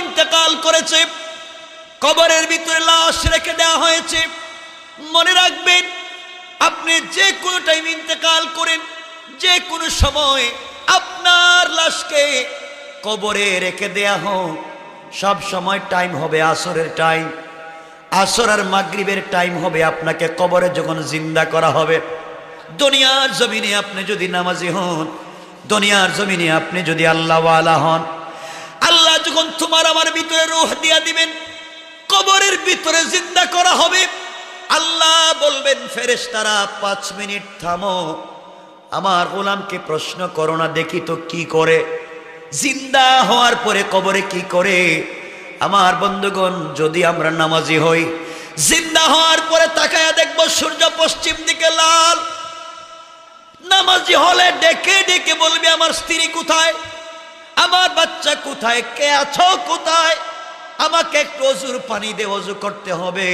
ইন্তেকাল করেছে, কবরের ভিতরে লাশ রেখে দেওয়া হয়েছে। মনে রাখবেন, আপনি যে কোনো টাইম ইন্তেকাল করেন, যে কোনো সময় আপনার লাশকে কবরে রেখে দেয়া হোক, সব সময় টাইম হবে আসরের টাইম। আসর আর মাগরিবের টাইম হবে আপনাকে কবরে যখন জিন্দা করা হবে। দুনিয়ার জমিনে আপনি যদি নামাজি হন, দুনিয়ার জমিনে আপনি যদি আল্লাহওয়ালা হন, আল্লাহ যখন তোমার আমার ভিতরে রূহ দিয়া দিবেন, কবরের ভিতরে জিন্দা করা হবে। আল্লাহ বলবেন, ফেরেশতারা 5 মিনিট থামো, আমার গোলামকে প্রশ্ন করো না, দেখি তো কি করে, জিন্দা হওয়ার পরে কবরে কি করে। আমার বন্ধুগণ, যদি আমরা নামাজি হই, জিন্দা হওয়ার পরে তাকায়া দেখবো সূর্য পশ্চিম দিকে লাল। নামাজি হলে ডেকে ডেকে বলবে, আমার স্ত্রী কোথায়, আমার বাচ্চা কোথায়, কে আছো কোথায়, আমাকে একটু ওযুর পানি দে, ওযু করতে হবে,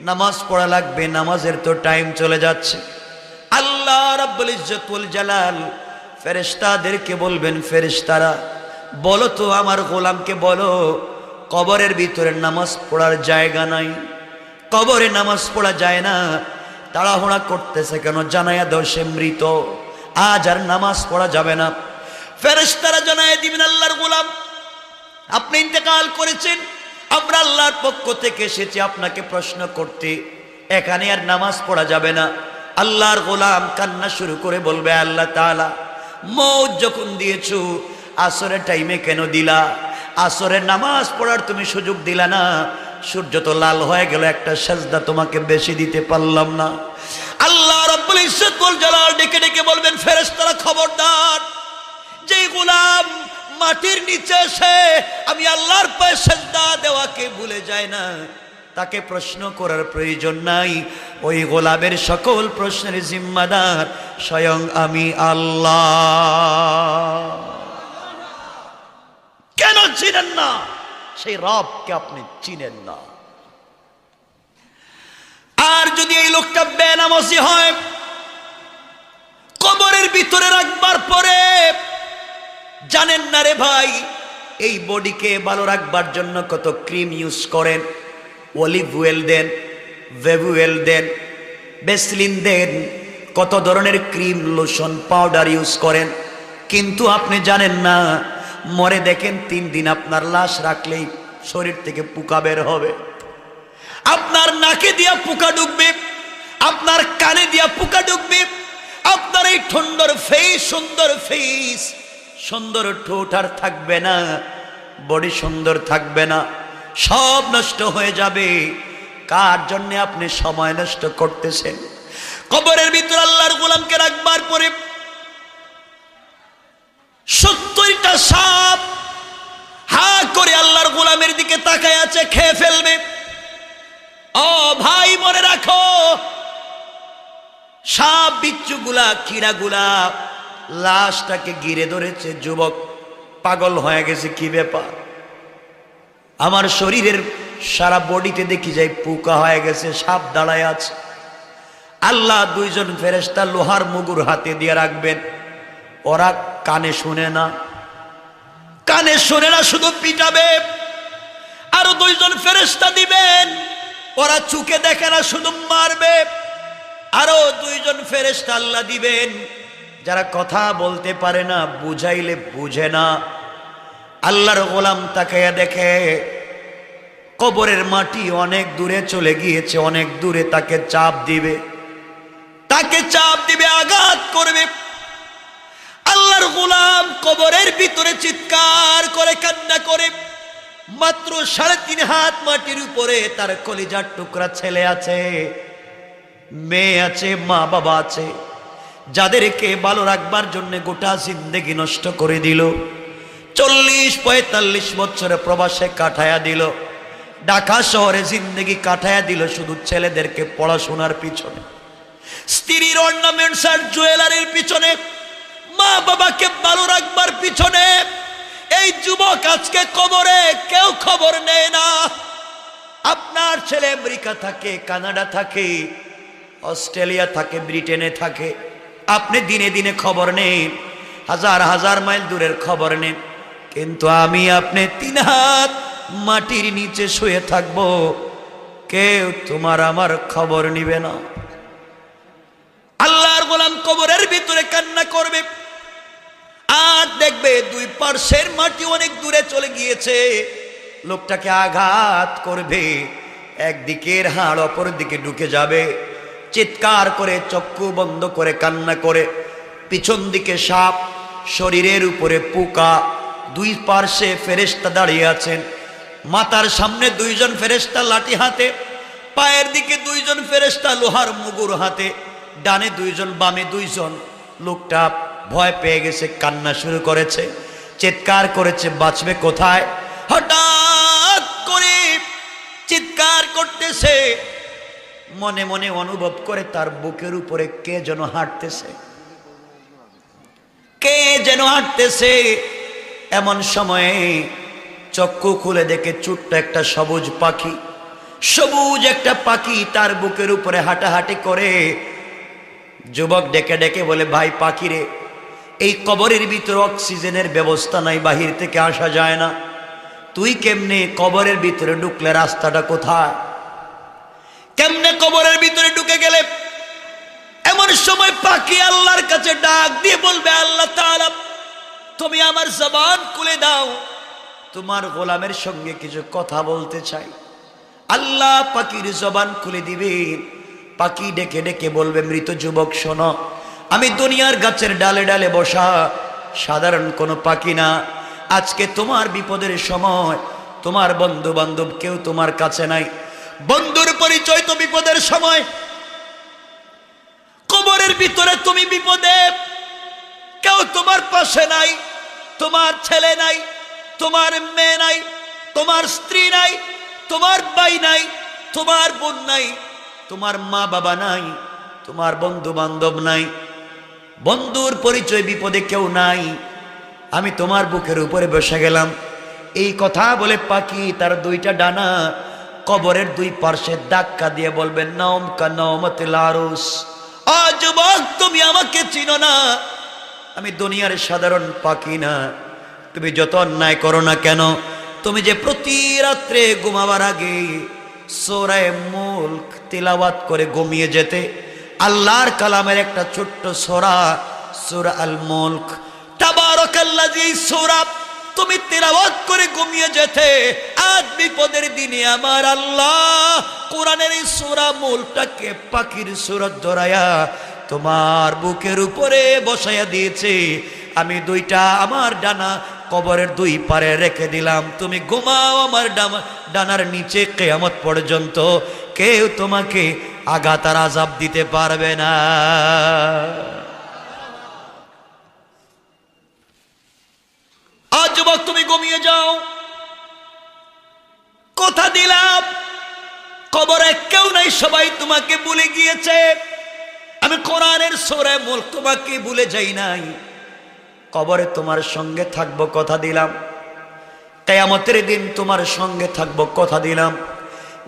নামাজ পড়া লাগবে, নামাজের তো টাইম চলে যাচ্ছে। আল্লাহ রাব্বুল ইজ্জত ওয়াল জালাল ফেরেশতাদেরকে বলবেন, ফেরেশতারা বলো তো আমার গোলামকে বলো, কবরের ভিতরে নামাজ পড়ার জায়গা নাই, কবরে নামাজ পড়া যায় না, তাড়াহুড়া করতেছে কেন, জানায়া দাও সে মৃত, আজ আর নামাজ পড়া যাবে না। ফেরেশতারা জানায়া দিবেন, আল্লাহর গোলাম আপনি ইন্তেকাল করেছেন, আমরা আল্লাহর পক্ষ থেকে এসেছি আপনাকে প্রশ্ন করতে, এখানে আর নামাজ পড়া যাবে না। আল্লাহর গোলাম কান্না শুরু করে বলবে, আল্লাহ তাআলা মওত যখন দিয়েছো, আসরের টাইমে কেন দিলা, আসরের নামাজ পড়ার তুমি সুযোগ দিলা না, সূর্য তো লাল হয়ে গেল, একটা সাজদা তোমাকে বেশি দিতে পারলাম না। আল্লাহ রাব্বুল ইজ্জত ওয়াল জালাল ডেকে ডেকে বলবেন, ফেরেশতারা খবরদার, যে গোলাম মাটির নিচে এসে আমি আল্লাহর পায়ে সাজদা দেওয়াকে ভুলে যায় না, তাকে প্রশ্ন করার প্রয়োজন নাই, ওই গোলামের সকল প্রশ্নের জিম্মাদার স্বয়ং আমি আল্লাহ। কেন চিনেন না? সেই রবকে আপনি চিনেন না। আর যদি এই লোকটা বেনামাজি হয়, কবরের ভিতরে রাখবার পরে জানেন না রে ভাই, এই বডিকে ভালো রাখবার জন্য কত ক্রিম ইউজ করেন, অলিভ অয়েল দেন, বেবি অয়েল দেন, ভ্যাসলিন দেন, কত ধরনের ক্রিম, লোশন, পাউডার ইউজ করেন, কিন্তু আপনি জানেন না, মরে দেখেন 3 দিন আপনার লাশ রাখলেই শরীর থেকে পোকা বের হবে, আপনার নাকে দিয়া পোকা ঢুকবে, আপনার কানে দিয়া পোকা ঢুকবে, আপনার এই সুন্দর ফেস, সুন্দর ঠোঁট আর থাকবে না, বডি সুন্দর থাকবে না, সব নষ্ট হয়ে যাবে। কার জন্য আপনি সময় নষ্ট করতেছেন? কবরের ভিতরে আল্লাহর গোলামকে রাখবার পরে 70টা সাপ হা করে আল্লাহর গোলামের দিকে তাকায় আছে, খেয়ে ফেলবে। ও ভাই মনে রাখো, সাপ বিচ্ছুগুলা, কীড়াগুলা লাশটাকে ঘিরে ধরেছে। যুবক পাগল হয়ে গেছে, কি ব্যাপার, আমার শরীরের সারা বডিতে দেখি যাই পোকা হয়ে গেছে, সাপ দাঁড়ায় আছে। আল্লাহ 2 জন ফেরেশতা লোহার মুগুর হাতে দিয়ে রাখবেন, ওরা কানে শুনে না, কানে শুনে না, শুধু পিটাবে। আরো 2 জন ফেরেশতা দিবেন, ওরা চোখে দেখে না, শুধু মারবে। আরো 2 জন ফেরেশতা আল্লাহ দিবেন, যারা কথা বলতে পারে না, বুঝাইলে বুঝে না। আল্লাহর গোলাম তাকায়া দেখে কবরের মাটি অনেক দূরে চলে গিয়েছে, অনেক দূরে, তাকে চাপ দিবে, তাকে চাপ দিবে, আঘাত করবে। আল্লাহর গোলাম কবরের ভিতরে চিৎকার করে কান্না করে, মাত্র 3.5 হাত মাটির উপরে তার কলিজার টুকরা ছেলে আছে, মেয়ে আছে, মা বাবা আছে, যাদেরকে ভালো রাখবার জন্য গোটা জিন্দেগি নষ্ট করে দিল, 40-45 বছরে প্রবাসে কাটায়া দিল, ঢাকা শহরে জিন্দেগি কাটায়া দিল শুধু ছেলেদেরকে পড়াশোনার পিছনে, স্ত্রীর অর্নামেন্টস আর জুয়েলারির পিছনে, মা বাবাকে ভালো রাখবার পিছনে। এই যুবক আজকে কবরে, কেউ খবর নেয় না। আপনার ছেলে আমেরিকা থাকে, কানাডা থাকে, অস্ট্রেলিয়া থাকে, ব্রিটেনে থাকে, আপনি দিনে দিনে খবর নেন, হাজার হাজার মাইল দূরের খবর নেন। কিন্তু আমি আপনি 3 হাত মাটির নিচে শুয়ে থাকব, কেউ তোমার আমার খবর নিবে না। আল্লাহর গোলাম কবরের ভিতরে কান্না করবে, আর দেখবে 2 পার্শ্বের মাটি অনেক দূরে চলে গিয়েছে। লোকটাকে আঘাত করবে, একদিকের হাড় অপর দিকে ঢুকে যাবে, চিৎকার করে চক্ষু বন্ধ করে কান্না করে। পিছন দিকে সাপ, শরীরের উপরে পোকা, 2 পার্শ্বে ফেরেশতা দাঁড়িয়ে আছেন। মাথার সামনে 2 জন ফেরেশতা লাঠি হাতে, পায়ের দিকে 2 জন ফেরেশতা লোহার মুগুর হাতে, ডানে 2 জন বামে 2 জন। লোকটা ভয় পেয়ে গেছে, কান্না শুরু করেছে, চিৎকার করেছে, বাঁচবে কোথায়? হঠাৎ করে চিৎকার করতেছে, মনে মনে অনুভব করে তার বুকের উপরে কে যেন হাঁটতেছে, কে যেন হাঁটতেছে। এমন সময়ে চক্ষু খুলে দেখে ছোট্ট একটা সবুজ পাখি, সবুজ একটা পাখি তার বুকের উপরে হাঁটাহাঁটি করে। যুবক ডেকে ডেকে বলে, ভাই পাখি রে, এই কবরের ভিতরে অক্সিজেনের ব্যবস্থা নাই, বাহির থেকে আসা যায় না, তুই কেমনে কবরের ভিতরে ঢুকলে? রাস্তাটা কোথায়? কেমনে কবরের ভিতরে ঢুকে গেলে? এমন সময় পাখি আল্লাহর কাছে ডাক দিয়ে বলবে, আল্লাহ তাআলা তুমি আমার জবান খুলে দাও, তোমার গোলামের সঙ্গে কিছু কথা বলতে চাই। আল্লাহ পাখির জবান খুলে দিবে। পাখি ডেকে ডেকে বলবে, মৃত যুবক শোনো, আমি দুনিয়ার গাছের ডালে ডালে বসা সাধারণ কোনো পাখি না। আজকে তোমার বিপদের সময়, তোমার বন্ধু বান্ধব কেউ তোমার কাছে নাই, বন্ধুর পরিচয় তো বিপদের সময়। কবরের ভিতরে তুমি বিপদে, কেউ তোমার পাশে নাই, তোমার ছেলে নাই, তোমার মেয়ে নাই, তোমার স্ত্রী নাই, তোমার ভাই নাই, তোমার বোন নাই, তোমার মা বাবা নাই, তোমার বন্ধু বান্ধব নাই, বন্ধুর পরিচয় বিপদে কেউ নাই। আমি তোমার বুকের উপরে বসে গেলাম। এই কথা বলে পাখি তার 2টা ডানা কবরের 2 পার্শ্বে ধাক্কা দিয়ে বলবে, নাওম কা নাওমাতিল আরুস। যুবক তুমি আমাকে চিনো না, আমি দুনিয়ার সাধারণ পাখি না। তুমি যত অন্যায় করো না কেন, তুমি যে প্রতি রাত্রে ঘুমাবার আগে সূরা মুলক তিলাওয়াত করে ঘুমিয়ে যেতে, আল্লাহর কালামের একটা ছোট্ট সূরা, সূরা আল মুলক, তাবারাকাল্লাযী সূরা তুমি তিলাওয়াত করে ঘুমিয়ে যেতে, আজ বিপদের দিনে আমার আল্লাহ কোরআনের এই সূরা মুলকটাকে পাখির সূরত ধরায়া তোমার বুকের উপরে বসাইয়া দিয়েছে। আমি 2টা আমার ডানা কবরের 2 পারে রেখে দিলাম, তুমি ঘুমাও আমার ডানার নিচে, কিয়ামত পর্যন্ত কেউ তোমাকে আঘাত আর আযাব দিতে পারবে না। আজ যুবক তুমি ঘুমিয়ে যাও, কথা দিলাম কবরে কেউ নাই, সবাই তোমাকে ভুলে গিয়েছে। আমি কোরআনের সূরা মুলক তোমাকে ভুলে যাই নাই, কবরে তোমার সঙ্গে থাকবো, কথা দিলাম। কিয়ামতের দিন তোমার সঙ্গে থাকবো, কথা দিলাম।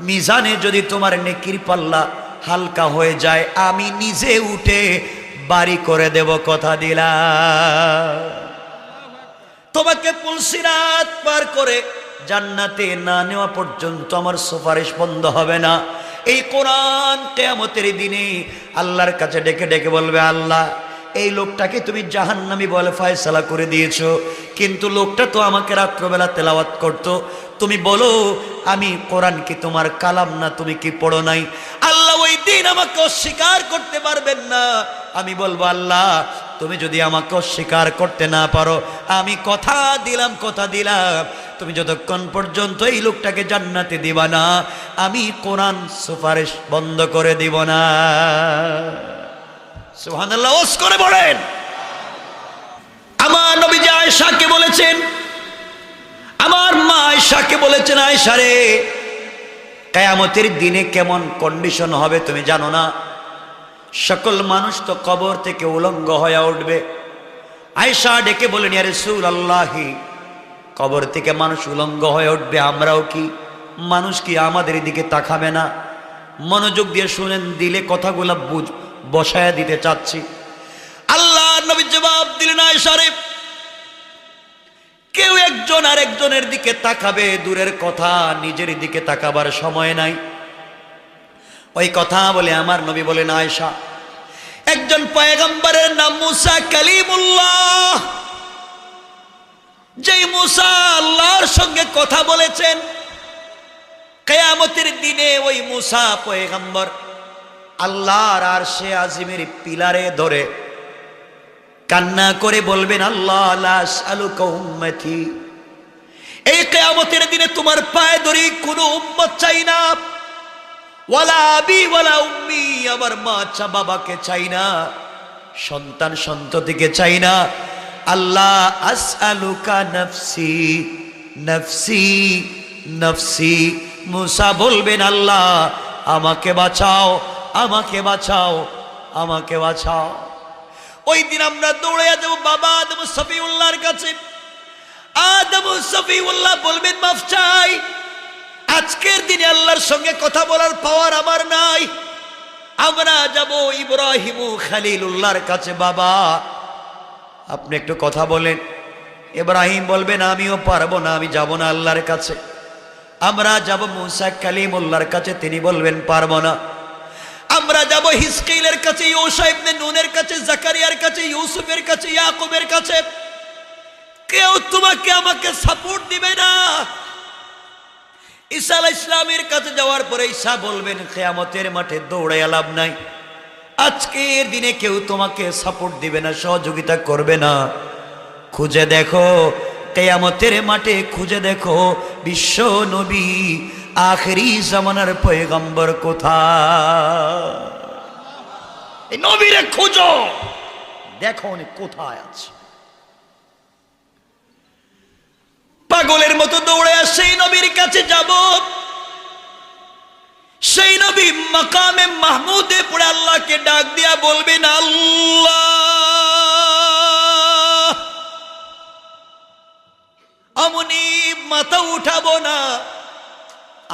মিজানে যদি তোমার নেকির পাল্লা হালকা হয়ে যায়, আমি নিজে উঠে বাড়ি করে দেব, কথা দিলাম। তোমাকে পুলসিরাত পার করে জান্নাতে না নেওয়া পর্যন্ত আমার সুপারিশ বন্ধ হবে না। এই কোরআন কিয়ামতের দিনে আল্লাহর কাছে ডেকে ডেকে বলবে, আল্লাহ এই লোকটাকে তুমি জাহান্নামী বলে ফয়সালা করে দিয়েছো, কিন্তু লোকটা তো আমাকে রাত্রবেলা তেলাওয়াত করতো, তুমি বলো আমি কোরআন কি তোমার কালাম না, তুমি কি পড়ো নাই? আল্লাহ ওই দিন আমাকে অস্বীকার করতে পারবেন না। আমি বলবো, আল্লাহ তুমি যদি আমাকে অস্বীকার করতে না পারো, আমি কথা দিলাম, কথা দিলাম, তুমি যতক্ষণ পর্যন্ত এই লোকটাকে জান্নাতে দিবা না, আমি কোরআন সুপারিশ বন্ধ করে দিব না। সুবহানাল্লাহ, ওয়াজ করে বলেন। আমার নবীজি আয়েশাকে বলেছেন, আমার মা আয়েশাকে বলেছেন, আয়েশা রে কিয়ামতের দিনে কেমন কন্ডিশন হবে তুমি জানো না? সকল মানুষ তো কবর থেকে উলঙ্গ হয়ে উঠবে। আয়েশা ডেকে বলেন, ইয়া রাসূলুল্লাহ, কবর থেকে মানুষ উলঙ্গ হয়ে উঠবে, আমরাও কি? মানুষ কি আমাদের দিকে তাকাবে না? মনোযোগ দিয়ে শুনেন, দিলে কথাগুলো বসায়া দিতে চাচ্ছি। আল্লাহ নবী জবাব দিলেন, আয়েশা রে কেউ একজন আরেকজনের দিকে তাকাবে, দূরের কথা, নিজের দিকে তাকাবার সময় নাই। ওই কথা বলে আমার নবী বলেন, আয়েশা, একজন পয়গম্বরের নাম মুসা কালিমুল্লাহ, যেই মুসা আল্লাহর সঙ্গে কথা বলেছেন, কিয়ামতের দিনে ওই মুসা পয়গম্বর আল্লাহর আরশে আজিমের পিলারে ধরে কান্না করে বলবেন, আল্লাহ লা আসআলুকা উম্মতি, এই কিয়ামতের দিনে তোমার পায়ে ধরে কোনো উম্মত চাই না, ওয়ালা আবি ওয়ালা উম্মি, আমার মা চা বাবাকে চাই না, সন্তান সন্ততিকে চাই না, আল্লাহ আসআলুকা নফসি নফসি নফসি। মুসা বলবেন, আল্লাহ আমাকে বাঁচাও, আমাকে বাঁচাও, আমাকে বাঁচাও। ওই দিন আমরা দৌড়ে যাব বাবা আদম সফিউল্লাহর কাছে। আদম সফিউল্লাহ বলবেন, মাফ চাই, আজকের দিনে আল্লাহর সঙ্গে কথা বলার পাওয়ার আমার নাই। আমরা যাব ইব্রাহিম খলিলুল্লাহর কাছে, বাবা আপনি একটু কথা বলেন। ইব্রাহিম বলবেন, আমিও পারবো না, আমি যাব না আল্লাহর কাছে। আমরা যাব মুসা কালিমুল্লাহর কাছে, তিনি বলবেন পারবো না। আমরা যাব হিজকিলের কাছে, ইউশা ইবনে নুনের কাছে, জাকারিয়ার কাছে, ইউসুফের কাছে, ইয়াকুবের কাছে, কেউ তোমাকে আমাকে সাপোর্ট দিবে না। ঈসা আলাইহিস সালামের কাছে যাওয়ার পরে ঈসা বলবেন, কিয়ামতের মাঠে দৌড়াইয়া লাভ নাই, আজকের দিনে কেউ তোমাকে সাপোর্ট দিবে না, সহযোগিতা করবে না। খুঁজে দেখো কিয়ামতের মাঠে, খুঁজে দেখো বিশ্ব নবী আখেরি জামানার পয়গম্বর কোথায়। এই নবীরে খুঁজো, দেখো উনি কোথায় আছে। পাগলের মতো দৌড়ে সেই নবীর কাছে যাব। সেই নবী মাকামে মাহমুদে পড়ে আল্লাহকে ডাক দিয়া বলবেন, আল্লাহ আমনি মাথা উঠাবো না,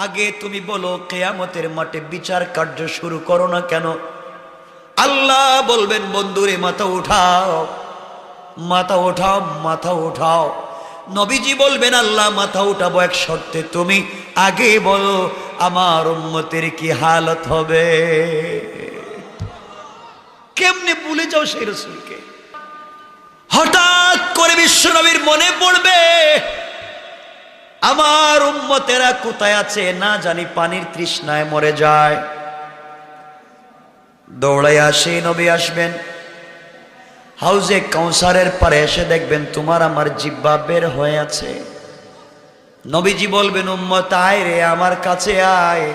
আগে তুমি বলো কিয়ামতের মাঠে বিচার কার্য শুরু করো না কেন? আল্লাহ বলবেন, বন্ধুরে মাথা উঠাও, মাথা উঠাও, মাথা উঠাও। নবীজি বলবেন, আল্লাহ মাথা উঠাবো এক শর্তে, তুমি আগে বলো আমার উম্মতের কি হালত হবে। কেমনে ভুলে যাও সেই রাসূলকে? হঠাৎ করে বিশ্ব নবীর মনে পড়বে, আমার উম্মতেরা কোথায় আছে না জানি, পানির তৃষ্ণায় মরে যায়। দৌড়াইয়া সেই নবী আসবেন, হাউজে কাউসারের পারে এসে দেখবেন তোমার আমার জিহ্বা বের হয়ে আছে। নবীজি বলবেন, উম্মত আয় রে, আমার কাছে আয়,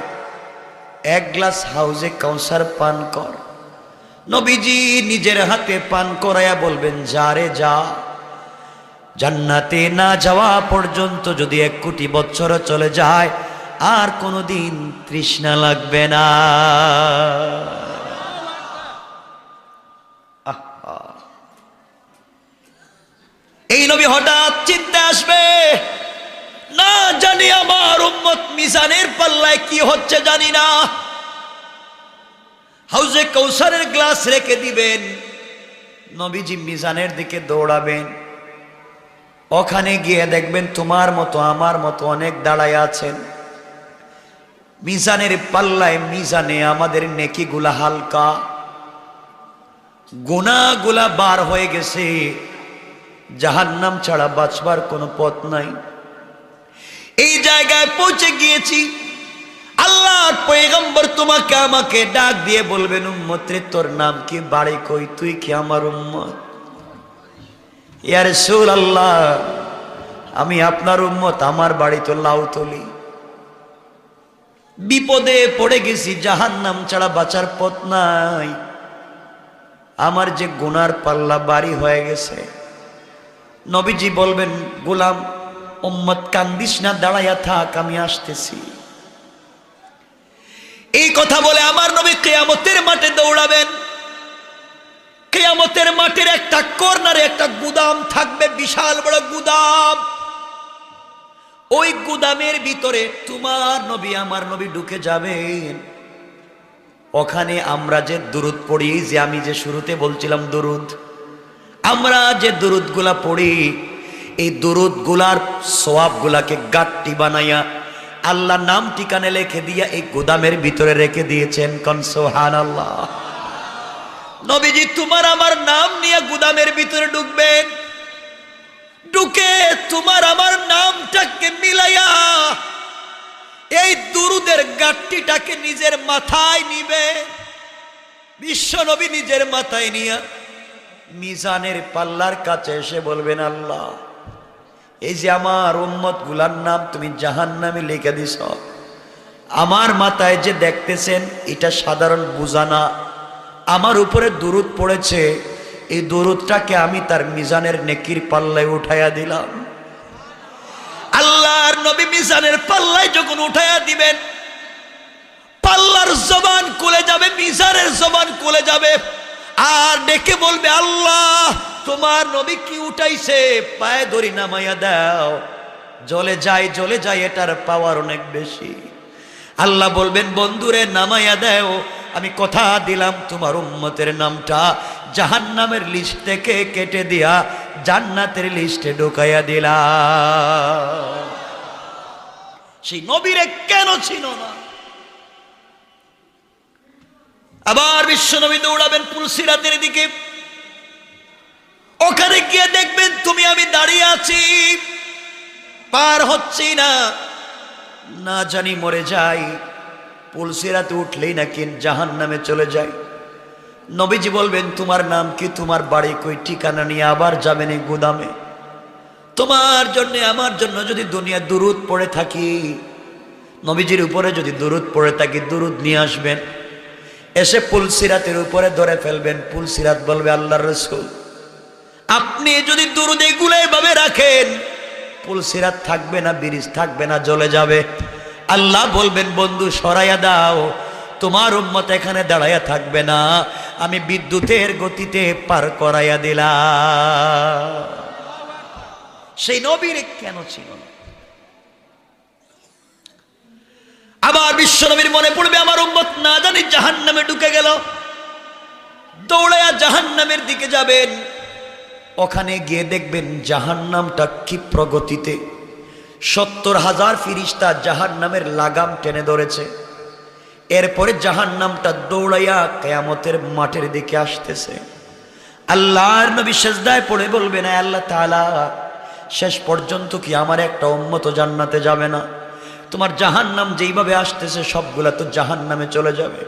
এক গ্লাস হাউজে কাউসার পান কর। নবীজি নিজের হাতে পান করাইয়া বলবেন, যা রে যা, জান্নাতে না যাওয়া পর্যন্ত যদি 1 কোটি বছর চলে যায় আর কোনোদিন তৃষ্ণা লাগবে না। এই নবী হঠাৎ চিন্তা আসবে, না জানি আমার উম্মত মিজানের পাল্লায় কি হচ্ছে জানি না। হাউজে কাউসারের গ্লাস রেখে দিবেন, নবীজি মিজানের দিকে দৌড়াবেন। ওখানে গিয়ে দেখবেন তোমার মতো আমার মতো অনেক দাঁড়ায় আছেন। মিজানের পাল্লায়, মিজানে আমাদের নেকিগুলা হালকা, গুনাহগুলা বার হয়ে গেছে, জাহান্নাম ছাড়া বাঁচবার কোনো পথ নাই। এই জায়গায় পৌঁছে গিয়েছি, আল্লাহর পয়গম্বর তোমাকে আমাকে ডাক দিয়ে বলবেন, উম্মত রে তোর নাম কি, বাড়ি কই, তুই কি আমার উম্মত? ইয়া রাসূলুল্লাহ, আমি আপনার উম্মত, আমার বাড়ি তো লাউতলি, বিপদে পড়ে গেছি, জাহান্নাম ছাড়া বাঁচার পথ নাই, আমার যে গুনার পাল্লা বাড়ি হয়ে গেছে। নবীজি বলবেন, গোলাম উম্মত কান্দিস না, দাঁড়াইয়া থাক, আমি আসতেছি। এই কথা বলে আমার নবী কিয়ামতের মাঠে দৌড়াবেন। কিয়ামতের মাঠের একটা কর্নারে একটা গুদাম থাকবে, বিশাল বড় গুদাম। ওই গুদামের ভিতরে তোমার নবী আমার নবী ঢুকে যাবেন। ওখানে আমরা যে দুরুদ পড়ি, যে আমি যে শুরুতে বলছিলাম দুরুদ, আমরা যে দুরুদগুলা পড়ি, এই দুরুদ গুলার সওয়াব গুলাকে গাট্টি বানাইয়া আল্লাহ নাম ঠিকানে লিখে দিয়া এই গোদামের ভিতরে রেখে দিয়েছেন। কোন সুবহানাল্লাহ। নবীজি তোমার আমার নাম নিয়ে গোদামের ভিতরে ঢুকবেন, ঢুকে তোমার আমার নামটাকে মিলাইয়া এই দুরুদের গাট্টিটাকে নিজের মাথায় নিবে। বিশ্ব নবী নিজের মাথায় নিয়ে মিজানের পাল্লার কাছে এসে বলবেন, আল্লাহ এই যে আমার উম্মত গুলার নাম তুমি জাহান্নামে লিখে দিছ, আমার মাথায় যে দেখতেছেন এটা সাধারণ বোঝা না, আমার উপরে দুরুদ পড়েছে, এই দুরুদটাকে আমি তার মিজানের নেকির পাল্লায় উঠাইয়া দিলাম। আল্লাহর নবী মিজানের পাল্লায় যখন উঠাইয়া দিবেন, পাল্লার জবান খুলে যাবে, মিজানের জবান খুলে যাবে, আর ডেকে বলবে, আল্লাহ তোমার নবী কি উঠাইছে, পায়ে ধরি নামাইয়া দাও। জ্বলে যায়, এটার পাওয়ার অনেক বেশি। আল্লাহ বলবেন, বন্ধুরে নামাইয়া দাও, আমি কথা দিলাম তোমার উম্মতের নামটা জাহান্নামের লিস্ট থেকে কেটে দিয়া জান্নাতের লিস্টে ঢুকাইয়া দিলাম। সেই নবীরে কেন ছিল না? আবার বিশ্ব নবী দৌড়াবেন পুলসিরাতের দিকে, ওখানে গিয়ে দেখবেন তুমি আমি দাঁড়িয়ে আছি, পার হচ্ছি না, না জানি মরে যাই, পুলসিরাতে উঠলেই নাকি জাহান্নামে চলে যায়। নবীজি বলবেন, তোমার নাম কি, তোমার বাড়ি কই, ঠিকানা নিয়ে আবার যাবেন এই গোদামে। তোমার জন্য আমার জন্য যদি দুনিয়া দুরুদ পড়ে থাকি, নবীজির উপরে যদি দুরুদ পড়ে থাকি, দুরুদ নিয়ে আসবেন, এসে পুলসিরাতের উপরে ধরে ফেলবেন। পুলসিরাত বলবে, আল্লাহর রাসূল আপনি যদি দুরুদ এগুলো এভাবে রাখেন, পুলসিরাত থাকবে না, ব্রিজ থাকবে না, জ্বলে যাবে। আল্লাহ বলবেন, বন্ধু সরাইয়া দাও, তোমার উম্মত এখানে দাঁড়াইয়া থাকবে না, আমি বিদ্যুতের গতিতে পার করাইয়া দিলাম। সেই নবীর কেন ছিল না? আবার বিশ্ব নবীর মনে পড়বে, আমার উম্মত না জানি জাহান্নামে ঢুকে গেল, দৌড়াইয়া জাহান্নামের দিকে যাবেন। ওখানে গিয়ে দেখবেন জাহান্নামটা ক্ষিপ্র গতিতে 70,000 ফিরিস্তা জাহান্নামের লাগাম টেনে ধরেছে। এরপরে জাহান্নামটা দৌড়াইয়া কিয়ামতের মাঠের দিকে আসতেছে। আল্লাহর নবী সিজদায় পড়ে বলবেন, আল্লাহ তাআলা শেষ পর্যন্ত কি আমার একটা উম্মত জান্নাতে যাবে না? তোমার জাহান্নাম যেইভাবে আসতেছে সবগুলা তো জাহান্নামে চলে যাবে।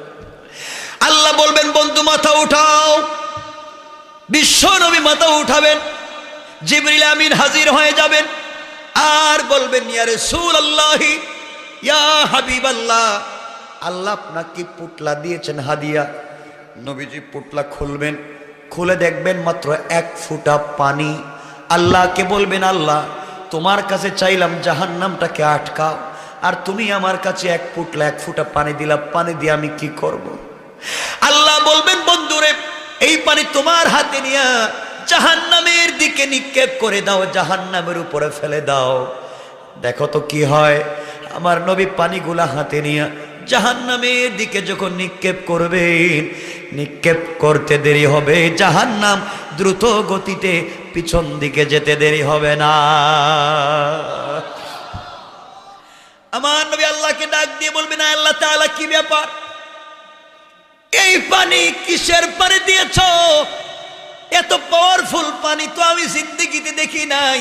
আল্লাহ বলবেন, বন্ধু মাথা উঠাও। বিশ্ব নবী মাথা উঠাবেন, জিবরিল আমিন হাজির হয়ে যাবেন, আর বলবেন, ইয়া রাসূলুল্লাহ, ইয়া হাবিবাল্লাহ, আল্লাহ আপনাকে পুটলা দিয়েছেন হাদিয়া। নবীজি পুটলা খুলবেন, খুলে দেখবেন মাত্র 1 ফোঁটা পানি। আল্লাহকে বলবেন, আল্লাহ তোমার কাছে চাইলাম জাহান্নামটাকে আটকাও, আর তুমি আমার কাছে 1 ফোঁটা পানি দিলা, পানি দিয়ে আমি কি করব? আল্লাহ বলবেন, বন্ধুরে এই পানি তোমার হাতে নিয়ে জাহান্নামের দিকে নিক্ষেপ করে দাও, জাহান্নামের উপরে ফেলে দাও, দেখো তো কি হয়। আমার নবী পানিগুলা হাতে নিয়ে জাহান্নামের দিকে যখন নিক্ষেপ করবেন, নিক্ষেপ করতে দেরি হবে, জাহান্নাম দ্রুত গতিতে পিছন দিকে যেতে দেরি হবে না। আমার নবী আল্লাহকে ডাক দিয়ে বলবেন, আল্লাহ তাআলা কি ব্যাপার, এই পানি কিসের পানি দিয়েছ? এত পাওয়ারফুল পানি তো আমি জিন্দেগিতে দেখি নাই।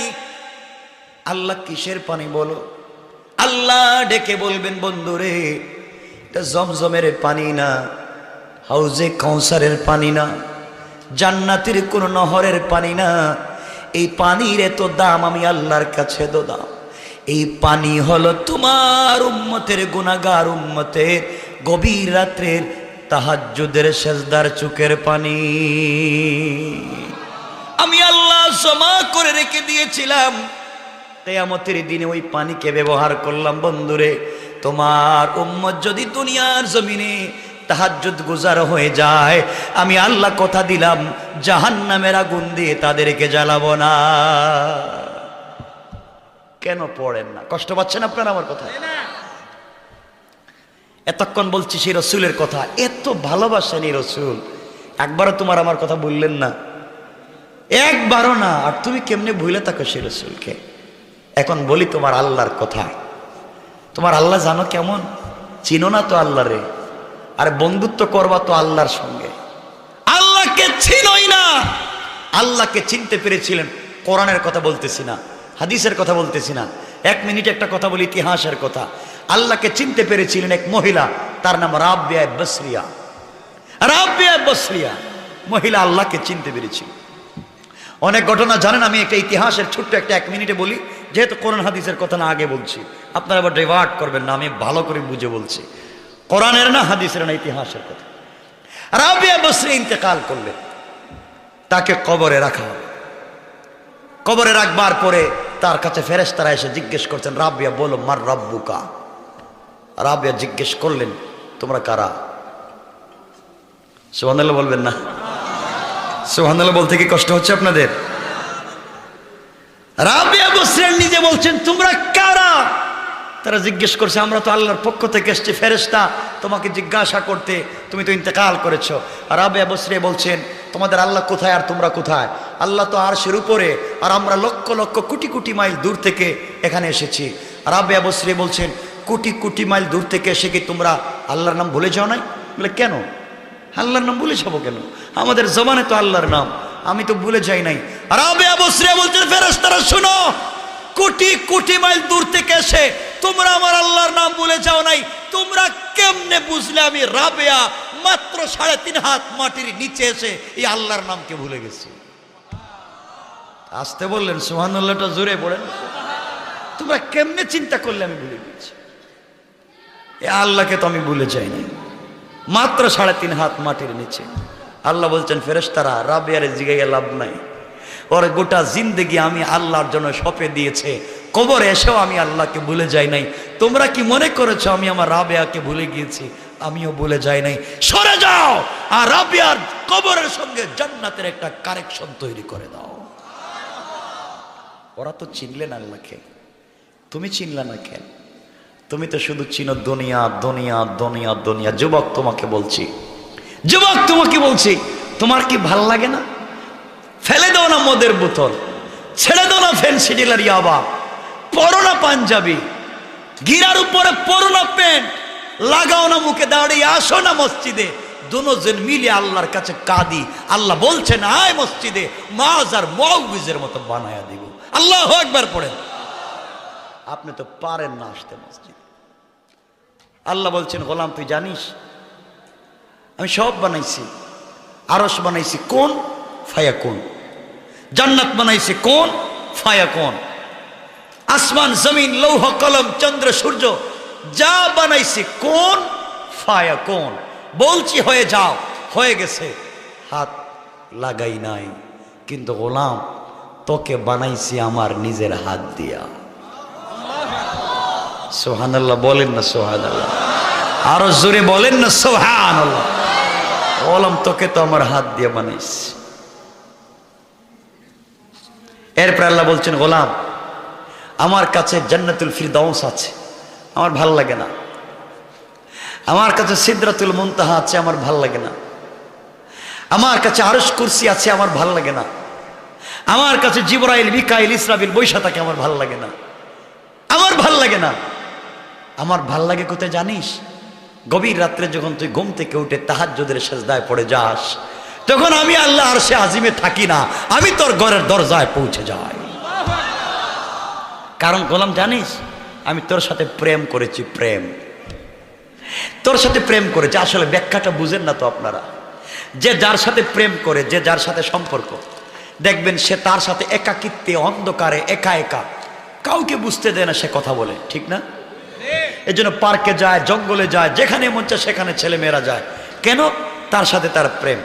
আল্লাহ কিসের পানি বলো? আল্লাহ ডেকে বলবেন, বন্ধুরে এটা জমজমের পানি না, হাউজে কাউসারের পানি না, জান্নাতের কোন নহরের পানি না, এই পানির এত দাম আমি আল্লাহর কাছে দাম। এই পানি হলো তোমার উম্মতের গুনাহগার উম্মতের গভীর রাত্রের তাহাজ্জুদের সেজদার চুকের পানি। আমি আল্লাহ জমা করে রেখে দিয়েছিলাম, কিয়ামতের দিনে ওই পানিকে ব্যবহার করলাম। বন্ধুরে তোমার উম্মত যদি দুনিয়ার জমিনে তাহাজ্জুদ গুজার হয়ে যায়, আমি আল্লাহ কথা দিলাম জাহান্নামের আগুন দিয়ে তাদেরকে জ্বালাবো না। কেন পড়েন না? কষ্ট পাচ্ছেন আপনারা আমার কথা? এতক্ষণ বলছি সেই রসুলের কথা, এত ভালোবাসেন এই রসুল, একবারও তোমার আমার কথা বললেন না। একবারও না। আর তুমি কেমনে ভুলে থাকো সে রসুলকে? এখন বলি তোমার আল্লাহর কথা। তোমার আল্লাহ জানো কেমন? চিনো না তো আল্লাহ রে। আর বন্ধুত্ব করবা তো আল্লাহর সঙ্গে। আল্লাহকে চিনোই না। আল্লাহকে চিনতে পেরেছিলেন। কোরআনের কথা বলতেছি না, হাদিসের কথা বলতেছি না, 1 মিনিট একটা কথা বলি, ইতিহাসের কথা। আল্লাহকে চিনতে পেরেছিলেন এক মহিলা, তার নাম রাবিয়া বসরিয়া। রাবিয়া বসরিয়া মহিলা আল্লাহকে চিনতে পেরেছিল। অনেক ঘটনা জানেন। আমি একটা ইতিহাসের ছোট্ট একটা 1 মিনিটে বলি, যেহেতু কোরআন হাদিসের কথা না আগে বলছি, আপনারা আবার ডাইভার্ট করবেন না, আমি ভালো করে বুঝে বলছি। কোরআনের না, হাদিসের না, ইতিহাসের কথা। রাবিয়া বসরি ইন্তেকাল করলেন, তাকে কবরে রাখা হবে। কবরে রাখবার পরে তার কাছে ফেরেশতারা এসে জিজ্ঞেস করছেন, রাবিয়া বলো মার রব্বুকা। রাবিয়া জিজ্ঞেস করলেন, তোমরা কারা? সুবহানাল্লাহ বলবেন না? সুবহানাল্লাহ বলতে কি কষ্ট হচ্ছে আপনাদের? রাবিয়া বসরি নিজে বলছেন, তোমরা কারা? তারা জিজ্ঞেস করছে, আমরা তো আল্লাহর পক্ষ থেকে এসেছি ফেরেশতা তোমাকে জিজ্ঞাসা করতে, তুমি তো ইন্তেকাল করেছো। আর রাবিয়া বসরি বলছেন, তোমাদের আল্লাহ কোথায় আর তোমরা কোথায়? আল্লাহ তো আরশের উপরে, আর আমরা লক্ষ লক্ষ কোটি কোটি মাইল দূর থেকে এখানে এসেছি। রাবিয়া বসরি বলছেন, কোটি কোটি মাইল দূর থেকে এসে কি তোমরা আল্লাহর নাম ভুলে যাও নাই? বলে কেন? আল্লাহর নাম ভুলে যাবো কেন? আমাদের জবানে তো আল্লাহর নাম, আমি তো ভুলে যাই নাই। রাবিয়া বসরি বলছেন, ফেরেশতারা শুনো, কোটি কোটি মাইল দূর থেকে এসে তোমরা আমার আল্লাহর নাম ভুলে যাও নাই। তোমরা কেমনে বুঝলে আমি রাবিয়া মাত্র 3.5 হাত মাটির নিচে এসে এই আল্লাহর নামকে ভুলে গেছি? আসতে বললেন, সুবহানাল্লাহটা জোরে পড়েন। তোমরা কেমনে চিন্তা করলে আমি ভুলে গেছি? এ আল্লাহকে তো আমি ভুলে যাই নাই, মাত্র 3.5 হাত মাটির নিচে। আল্লাহ বলছেন, ফেরেশতারা রাবিয়ার জিগাইয়া লাভ নাই, ওর গোটা জিন্দেগি আমি আল্লাহর জন্য সঁপে দিয়েছে, কবরে এসেও আমি আল্লাহকে ভুলে যাই নাই। তোমরা কি মনে করেছো আমি আমার রাবিয়াকে ভুলে গিয়েছি? আমিও ভুলে যাই নাই। সরে যাও, আর রাবিয়ার কবরের সঙ্গে জান্নাতের একটা কানেকশন তৈরি করে দাও। ওরা তো চিনলেন আল্লাহকে, তুমি চিনলে না কেন? তুমি তো শুধু চিনো দুনিয়া দুনিয়া দুনিয়া দুনিয়া। যুবক তোমাকে বলছি, যুবক তোমাকে বলছি, তোমার কি ভাল লাগে না? ফেলে দাও না মদের বোতল, ছেড়ে দাও না ফ্যান্সি ডিলার ইয়াবা, পরো না পাঞ্জাবি, গিরার উপরে পরো না প্যান্ট, লাগাও না মুখে দাঁড়িয়ে, আসো না মসজিদে, দুজন মিলে আল্লাহর কাছে কাঁদি। আল্লাহ বলছেন, আয় মসজিদে, মাজার মুআউযের মতো বানায়া দিব। আল্লাহু আকবার পড়েন। আপনি তো পারেন না আসতে মসজিদে। আল্লাহ বলছেন, গোলাম তুই জানিস আমি সব বানাইছি। আরশ বানাইছি কোন? ফায়াকুন। জান্নাত বানাইছি কোন? ফায়াকুন। আসমান জমিন লৌহ কলম চন্দ্র সূর্য যা বানাইছি কোন? ফায়াকুন। বলছি হয়ে যাও, হয়ে গেছে, হাত লাগাই নাই। কিন্তু গোলাম তোকে বানাইছি আমার নিজের হাত দিয়া। সুবহানাল্লাহ বলেন না? সুবহানাল্লাহ আরো জোরে বলেন না? সুবহানাল্লাহ। গোলাম তোকে তো আমার হাত দিয়ে বানাইছি। এরপর আল্লাহ বলছেন, গোলাম আমার কাছে জান্নাতুল ফিরদাউস আছে, আমার ভাল লাগে না। আমার কাছে সিদরাতুল মুনতাহা আছে, আমার ভাল লাগে না। আমার কাছে আরশ কুরসি আছে, আমার ভাল লাগে না। আমার কাছে জিবরাইল মিকাইল ইসরাফিল বৈশা থাকে, আমার ভাল লাগে না। আমার ভাল লাগে না। আমার ভাল লাগে কোথায় জানিস? গভীর রাত্রে যখন তুই ঘুম থেকে উঠে তাহাজ্জুদের সিজদায় পড়ে যাস, তখন আমি আল্লাহ আরশে আজিমে থাকি না, আমি তোর ঘরের দরজায় পৌঁছে যাই। কারণ গোলাম জানিস আমি তোর সাথে প্রেম করেছি। প্রেম, তোর সাথে প্রেম করেছি। আসলে ব্যাখ্যাটা বুঝেন না তো আপনারা। যে যার সাথে প্রেম করে, যে যার সাথে সম্পর্ক, দেখবেন সে তার সাথে একাকিত্বে অন্ধকারে একা একা, কাউকে বুঝতে দেয় না, সে কথা বলে, ঠিক না? এই জন্য পার্কে যায়, জঙ্গলে যায়, যেখানে মন চায় সেখানে ছেলে মেয়েরা যায়। কেন? তার সাথে তার প্রেম।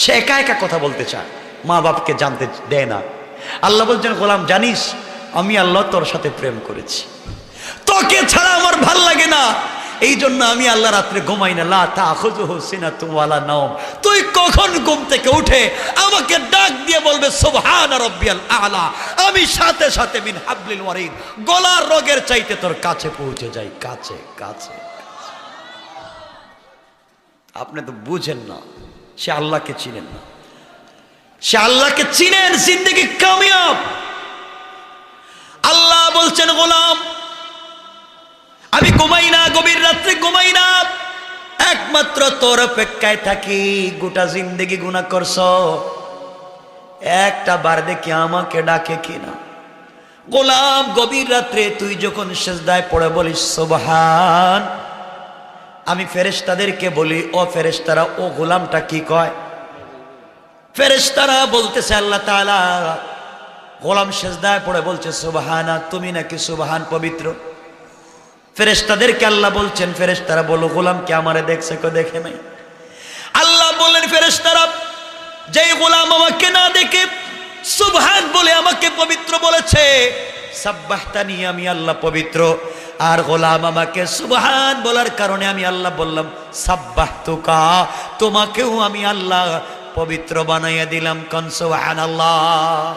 সে একা একা কথা বলতে চায়, মা বাপকে জানতে দেয় না। আল্লাহ বলছেন, গোলাম জানিস আমি আল্লাহ তোর সাথে প্রেম করেছি, তোকে ছাড়া আমার ভাল লাগে না। এই জন্য আমি আল্লাহ রাত্রে ঘুমাই না। লা তাখুযুহু সিনাতুন ওয়ালা নাওম। তুই কখন ঘুম থেকে উঠে আমাকে ডাক দিয়ে বলবে সুবহান রাব্বিয়াল আলা, আমি সাথে সাথে মিন হাবলিল ওয়ারিদ, গলার রগের চাইতে তোর কাছে পৌঁছে যাই, কাছে কাছে। আপনি তো বুঝেন না, সে আল্লাহকে চিনেন না। সে আল্লাহকে চিনেন, জিন্দেগি কামিয়াব। আল্লাহ বলছেন গোলাম আমি ঘুমাই না, গভীর রাত্রে ঘুমাই না, একমাত্র তোর অপেক্ষায় থাকি। গোটা জিন্দেগি গুনাহ করছ, একটা বার দেখি আমাকে ডাকে কিনা। গোলাম গভীর রাত্রে তুই যখন সিজদায় পড়ে বলিস সুবহান, আমি ফেরেশতাদেরকে বলি ও ফেরেশতারা ও গোলামটা কি কয়? ফেরেশতারা বলতেছে আল্লাহ তাআলা গোলাম সিজদায় পড়ে বলছে সুবহানা, তুমি নাকি সুবহান পবিত্র। ফেরেশতাদেরকে আল্লাহ বলছেন ফেরেশতারা বলো গোলাম কি আমারে দেখছে? কো দেখে নাই। আল্লাহ বললেন ফেরেশতারা যেই গোলাম আমাকে না দেখে সুবহান বলে আমাকে পবিত্র বলেছে, সাব্বাহতানি আমি আল্লাহ পবিত্র, আর গোলাম আমাকে সুবহান বলার কারণে আমি আল্লাহ বললাম সাব্বাহতুকা, তোমাকেও আমি আল্লাহ পবিত্র বানাইয়া দিলাম। কোন সুবহানাল্লাহ।